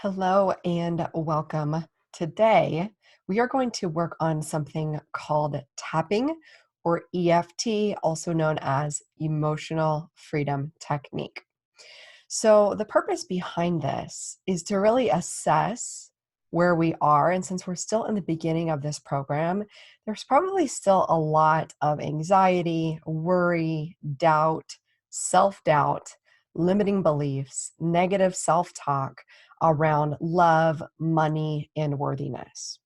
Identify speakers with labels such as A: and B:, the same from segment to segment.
A: Hello and welcome. Today, we are going to work on something called tapping or EFT, also known as emotional freedom technique. So, the purpose behind this is to really assess where we are. And since we're still in the beginning of this program, there's probably still a lot of anxiety, worry, doubt, self doubt, limiting beliefs, negative self talk around love, money, and worthiness.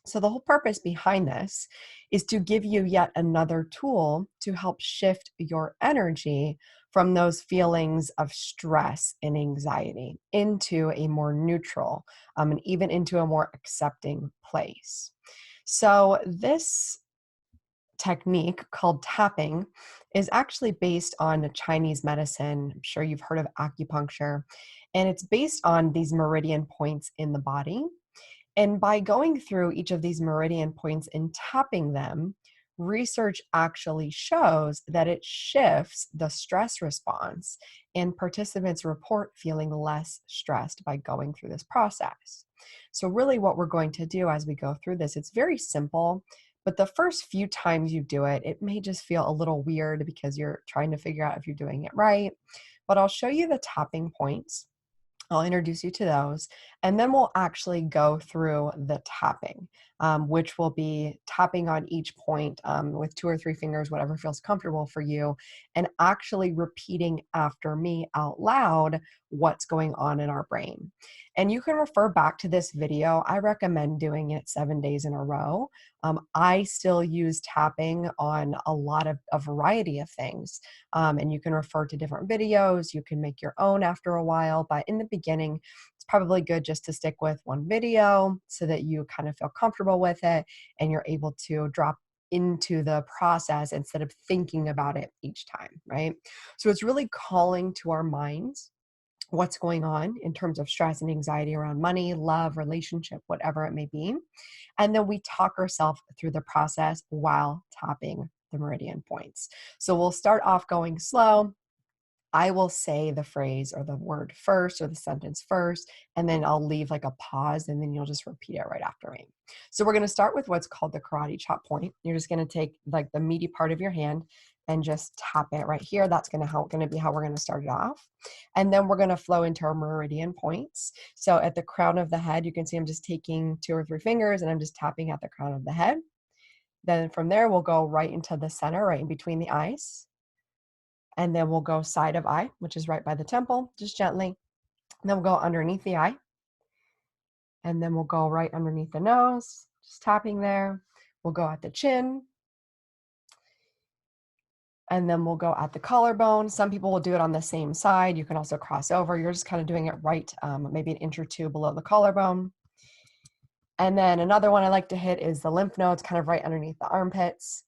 A: So, the whole purpose behind this is to give you yet another tool to help shift your energy from those feelings of stress and anxiety into a more neutral and even into a more accepting place. So, this technique called tapping is actually based on Chinese medicine. I'm sure you've heard of acupuncture, and it's based on these meridian points in the body. And by going through each of these meridian points and tapping them, research actually shows that it shifts the stress response, and participants report feeling less stressed by going through this process. So, really, what we're going to do as we go through this, it's very simple. But the first few times you do it, it may just feel a little weird because you're trying to figure out if you're doing it right. But I'll show you the tapping points. I'll introduce you to those, and then we'll actually go through the tapping, which will be tapping on each point with two or three fingers, whatever feels comfortable for you, and actually repeating after me out loud what's going on in our brain. And you can refer back to this video. I recommend doing it 7 days in a row. I still use tapping on a variety of things. And you can refer to different videos. You can make your own after a while. But in the beginning, it's probably good just to stick with one video so that you kind of feel comfortable with it and you're able to drop into the process instead of thinking about it each time, right? So it's really calling to our minds what's going on in terms of stress and anxiety around money, love, relationship, whatever it may be. And then we talk ourselves through the process while tapping the meridian points. So we'll start off going slow. I will say the phrase or the word first or the sentence first, and then I'll leave like a pause and then you'll just repeat it right after me. So we're going to start with what's called the karate chop point. You're just going to take like the meaty part of your hand and just tap it right here. That's going to be how we're going to start it off. And then we're going to flow into our meridian points. So at the crown of the head, you can see I'm just taking two or three fingers and I'm just tapping at the crown of the head. Then from there, we'll go right into the center, right in between the eyes. And then we'll go side of eye, which is right by the temple, just gently. And then we'll go underneath the eye. And then we'll go right underneath the nose, just tapping there. We'll go at the chin. And then we'll go at the collarbone. Some people will do it on the same side. You can also cross over. You're just kind of doing it right, maybe an inch or two below the collarbone. And then another one I like to hit is the lymph nodes, kind of right underneath the armpits.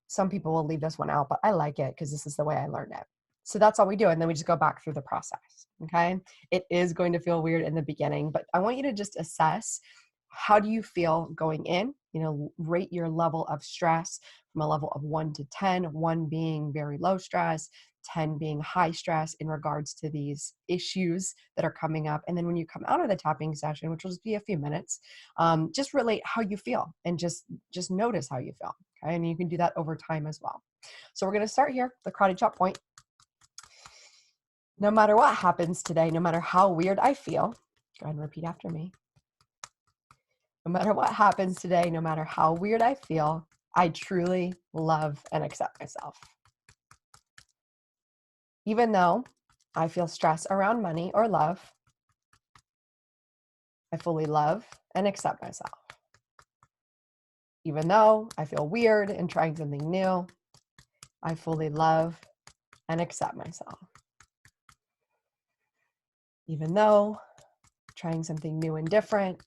A: Some people will leave this one out, but I like it because this is the way I learned it. So that's all we do. And then we just go back through the process. Okay. It is going to feel weird in the beginning, but I want you to just assess, how do you feel going in? Rate your level of stress from a level of 1 to 10, 1 being very low stress, 10 being high stress in regards to these issues that are coming up. And then when you come out of the tapping session, which will just be a few minutes, just relate how you feel and just notice how you feel. Okay. And you can do that over time as well. So we're going to start here, the karate chop point. No matter what happens today, no matter how weird I feel, go ahead and repeat after me. No matter what happens today, no matter how weird I feel, I truly love and accept myself. Even though I feel stress around money or love, I fully love and accept myself. Even though I feel weird and trying something new, I fully love and accept myself. Even though trying something new and different,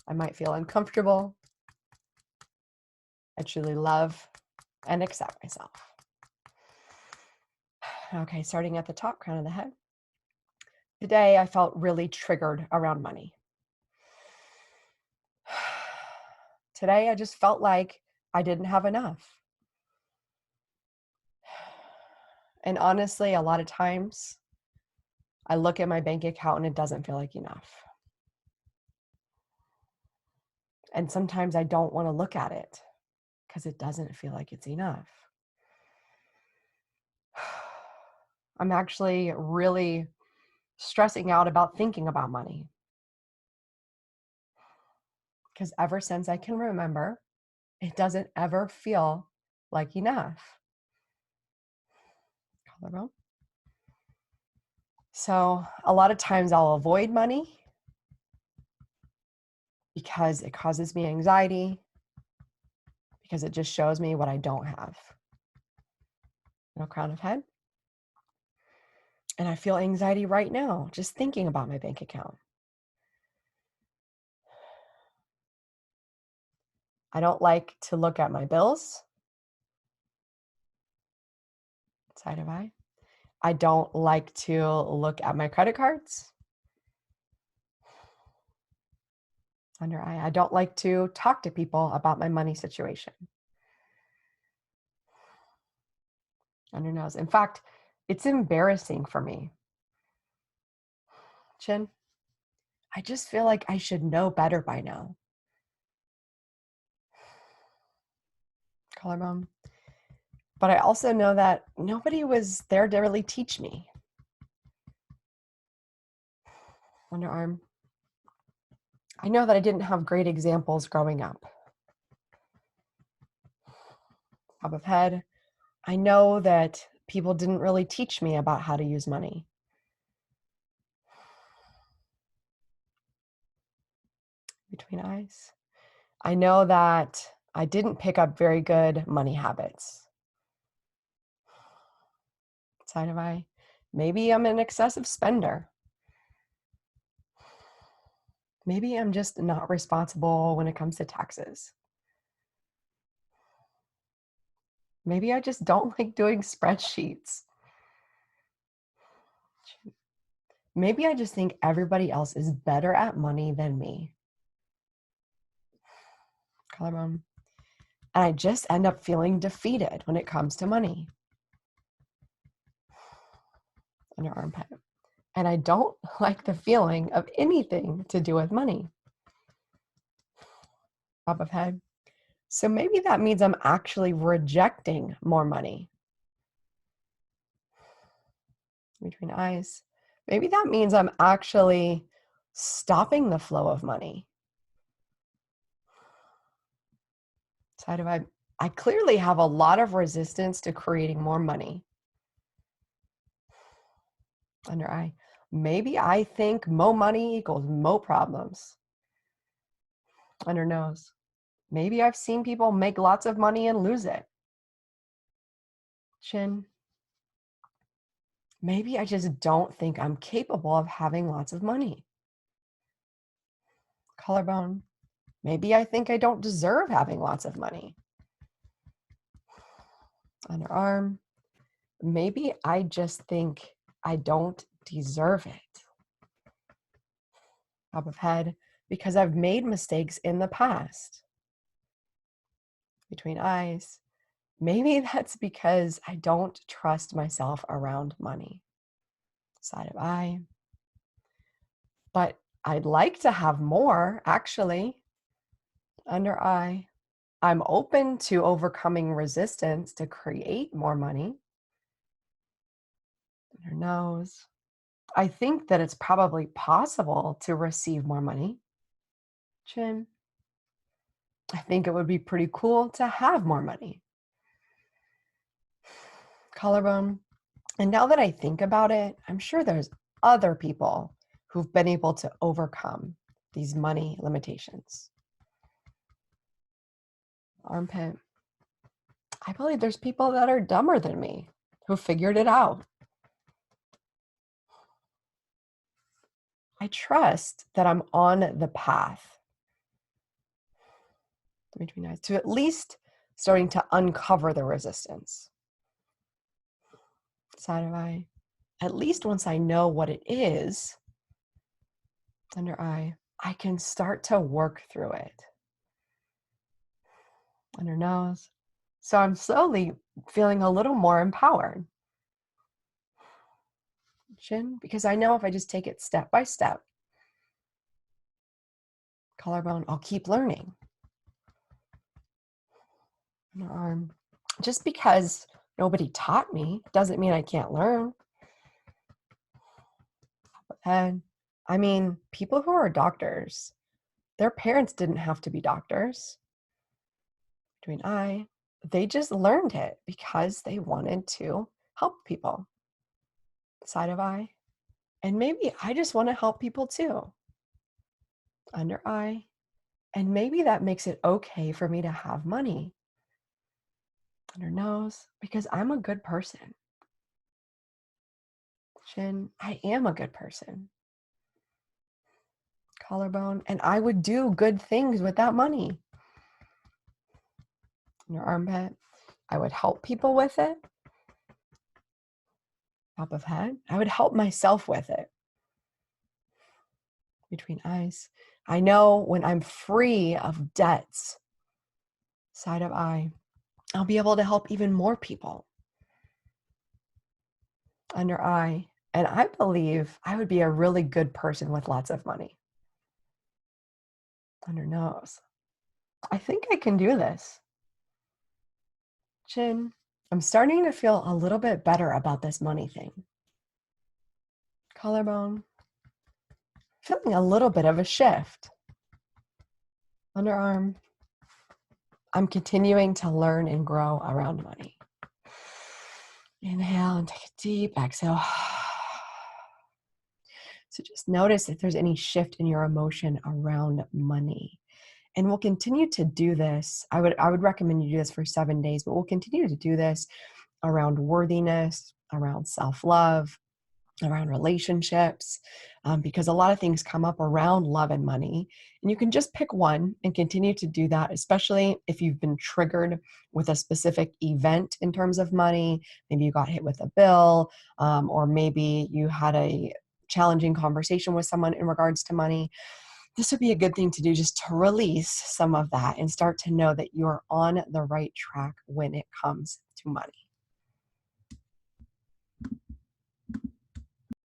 A: I might feel uncomfortable, I truly love and accept myself. Okay, starting at the top, crown of the head. Today, I felt really triggered around money. Today, I just felt like I didn't have enough. And honestly, a lot of times, I look at my bank account and it doesn't feel like enough. And sometimes I don't want to look at it because it doesn't feel like it's enough. I'm actually really stressing out about thinking about money because ever since I can remember, it doesn't ever feel like enough. Collarbone. So a lot of times I'll avoid money because it causes me anxiety, because it just shows me what I don't have. No crown of head. And I feel anxiety right now just thinking about my bank account. I don't like to look at my bills. Side of eye. I don't like to look at my credit cards. Under eye. I don't like to talk to people about my money situation. Under nose. In fact, it's embarrassing for me. Chin. I just feel like I should know better by now. Collarbone. But I also know that nobody was there to really teach me. Underarm. I know that I didn't have great examples growing up. Top of head. I know that people didn't really teach me about how to use money. Between eyes. I know that I didn't pick up very good money habits. Side of eye. Maybe I'm an excessive spender. Maybe I'm just not responsible when it comes to taxes. Maybe I just don't like doing spreadsheets. Maybe I just think everybody else is better at money than me. Collarbone. And I just end up feeling defeated when it comes to money. Under armpit. And I don't like the feeling of anything to do with money. Top of head. So maybe that means I'm actually rejecting more money. Between eyes. Maybe that means I'm actually stopping the flow of money. Side of eye. I clearly have a lot of resistance to creating more money. Under eye. Maybe I think mo money equals mo problems. Under nose. Maybe I've seen people make lots of money and lose it. Chin. Maybe I just don't think I'm capable of having lots of money. Collarbone. Maybe I think I don't deserve having lots of money. Underarm. Maybe I just think I don't deserve it. Top of head. Because I've made mistakes in the past. Between eyes. Maybe that's because I don't trust myself around money. Side of eye. But I'd like to have more, actually. Under eye. I'm open to overcoming resistance to create more money. Under nose. I think that it's probably possible to receive more money. Chin. I think it would be pretty cool to have more money. Collarbone. And now that I think about it, I'm sure there's other people who've been able to overcome these money limitations. Armpit. I believe there's people that are dumber than me who figured it out. I trust that I'm on the path between eyes to at least starting to uncover the resistance. Side of eye. At least once I know what it is, under eye, I can start to work through it. Under nose. So I'm slowly feeling a little more empowered. Chin, because I know if I just take it step by step, collarbone, I'll keep learning. Arm. Just because nobody taught me doesn't mean I can't learn. And I mean, people who are doctors, their parents didn't have to be doctors. Between I, they just learned it because they wanted to help people. Side of I. And maybe I just want to help people too. Under I. And maybe that makes it okay for me to have money. Under nose, because I'm a good person. Chin, I am a good person. Collarbone, and I would do good things with that money. Your armpit, I would help people with it. Top of head, I would help myself with it. Between eyes, I know when I'm free of debts. Side of eye, I'll be able to help even more people. Under eye, and I believe I would be a really good person with lots of money. Under nose, I think I can do this. Chin, I'm starting to feel a little bit better about this money thing. Collarbone, feeling a little bit of a shift. Underarm, I'm continuing to learn and grow around money. Inhale and take a deep exhale. So just notice if there's any shift in your emotion around money. And we'll continue to do this. I would recommend you do this for 7 days, but we'll continue to do this around worthiness, around self-love, around relationships, because a lot of things come up around love and money. And you can just pick one and continue to do that, especially if you've been triggered with a specific event in terms of money. Maybe you got hit with a bill, or maybe you had a challenging conversation with someone in regards to money. This would be a good thing to do, just to release some of that and start to know that you're on the right track when it comes to money.